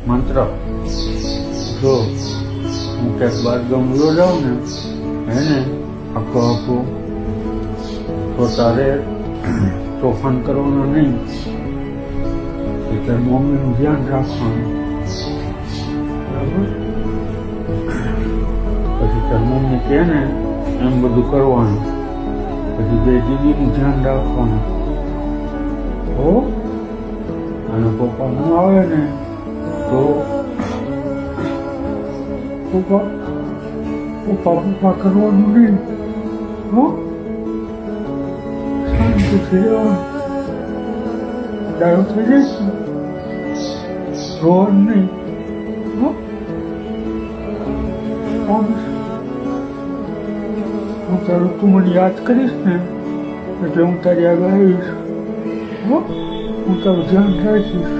મંત્ર જો હું ક્યાંક બાર ગમલો જાઉં ને એને આખું તો તારે તોફાન કરવાનું નહીં, કે તારી મમ્મીનું ધ્યાન રાખવાનું, બરાબર? પછી તારી મમ્મી કહે ને એમ બધું કરવાનું, પછી બે દીદીનું ધ્યાન રાખવાનું હો. અને પપ્પા ન આવે ને તો પપ્પા કરવાનું નહીં હો. શાંતિથી રહેવાનું, ડાયો થઈ જઈશ રોવાનું નહીં હો. હું તારું તું મને યાદ કરીશ ને એટલે હું તારી આગળ આવીશ હો. હું તારું ધ્યાન રાખીશ.